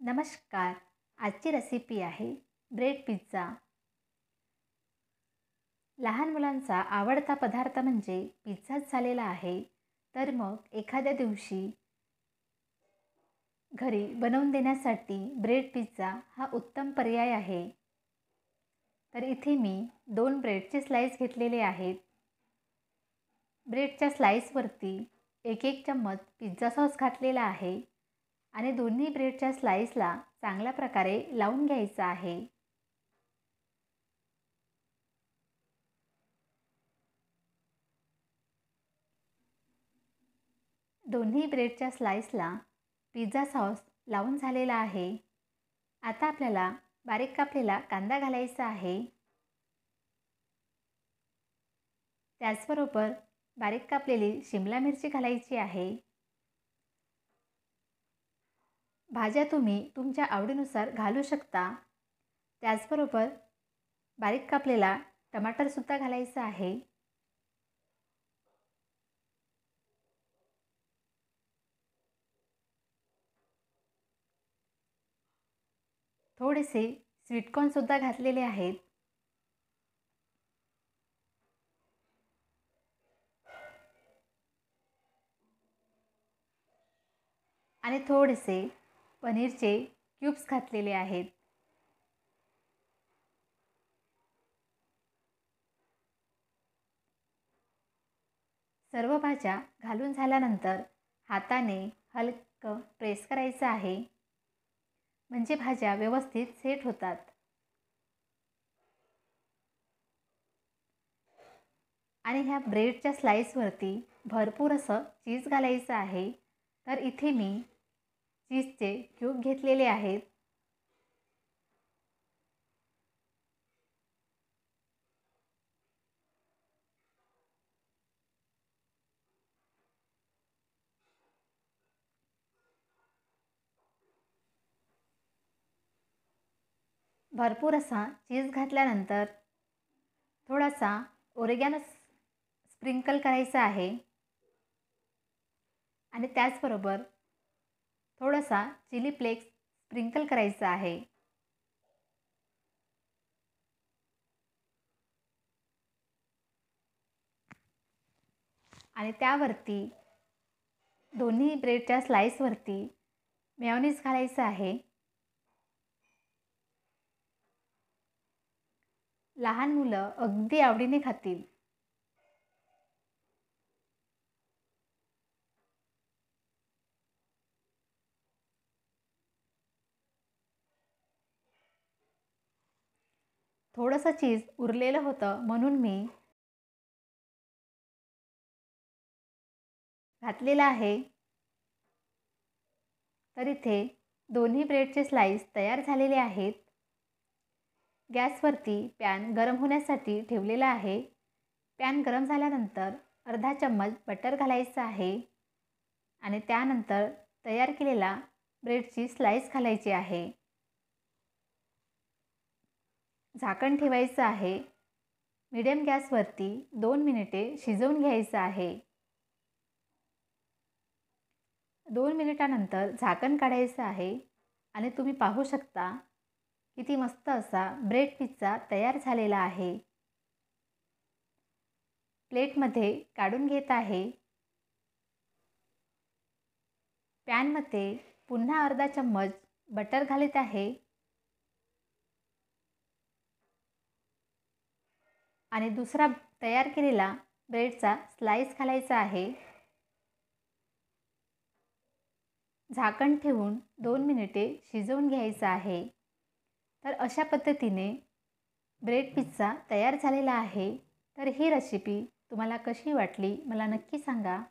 नमस्कार. आजची रेसिपी आहे ब्रेड पिझ्झा. लहान मुलांचा आवडता पदार्थ म्हणजे पिझ्झाच झालेला आहे. तर मग एखाद्या दिवशी घरी बनवून देण्यासाठी ब्रेड पिझ्झा हा उत्तम पर्याय आहे. तर इथे मी 2 ब्रेडचे स्लाईस घेतलेले आहेत. ब्रेडच्या स्लाईसवरती 1 चम्मच पिझ्झा सॉस घातलेला आहे आणि दोन्ही ब्रेडच्या स्लाईसला चांगल्या प्रकारे लावून घ्यायचं आहे. दोन्ही ब्रेडच्या स्लाईसला पिझ्झा सॉस लावून झालेला आहे. आता आपल्याला बारीक कापलेला कांदा घालायचा आहे. त्याचबरोबर बारीक कापलेली शिमला मिरची घालायची आहे. भाज्या तुम्ही तुमच्या आवडीनुसार घालू शकता. त्याचबरोबर बारीक कापलेला टमाटरसुद्धा घालायचा आहे. थोडेसे स्वीटकॉर्नसुद्धा घातलेले आहेत. आणि थोडेसे पनीरचे क्यूब्स घातलेले आहेत. सर्व भाज्या घालून झाल्यानंतर हाताने हलकं प्रेस करायचं आहे, म्हणजे भाज्या व्यवस्थित सेट होतात. आणि ह्या ब्रेडच्या स्लाईसवरती भरपूर असं चीज घालायचं आहे. तर इथे मी चीजचे क्यूब घेतलेले आहेत. भरपूर असा चीज घातल्यानंतर थोडासा ओरिगॅनो स्प्रिंकल करायचा आहे आणि त्याचबरोबर थोडासा चिली फ्लेक्स स्प्रिंकल करायचा आहे. आणि त्यावरती दोन्ही ब्रेडच्या स्लाईसवरती मेयोनीज घालायचं आहे. लहान मुलं अगदी आवडीने खातील. थोडंसं चीज उरलेलं होतं म्हणून मी घातलेलं आहे. तर इथे दोन्ही ब्रेडचे स्लाईस तयार झालेले आहेत. गॅसवरती पॅन गरम होण्यासाठी ठेवलेला आहे. पॅन गरम झाल्यानंतर अर्धा चम्मच बटर घालायचं आहे आणि त्यानंतर तयार केलेला ब्रेडची स्लाईस घालायची आहे. झाकण ठेवायचं आहे. मीडियम गॅसवरती 2 मिनिटे शिजवून घ्यायचं आहे. 2 मिनिटानंतर झाकण काढायचं आहे आणि तुम्ही पाहू शकता किती मस्त असा ब्रेड पिझ्झा तयार झालेला आहे. प्लेटमध्ये काढून घेत आहे. पॅनमध्ये पुन्हा अर्धा चम्मच बटर घालत आहे आणि दुसरा तयार केलेला ब्रेडचा स्लाईस घालायचा आहे. झाकण ठेवून 2 मिनिटे शिजवून घ्यायचं आहे. तर अशा पद्धतीने ब्रेड पिझ्झा तयार झालेला आहे. तर ही रेसिपी तुम्हाला कशी वाटली मला नक्की सांगा.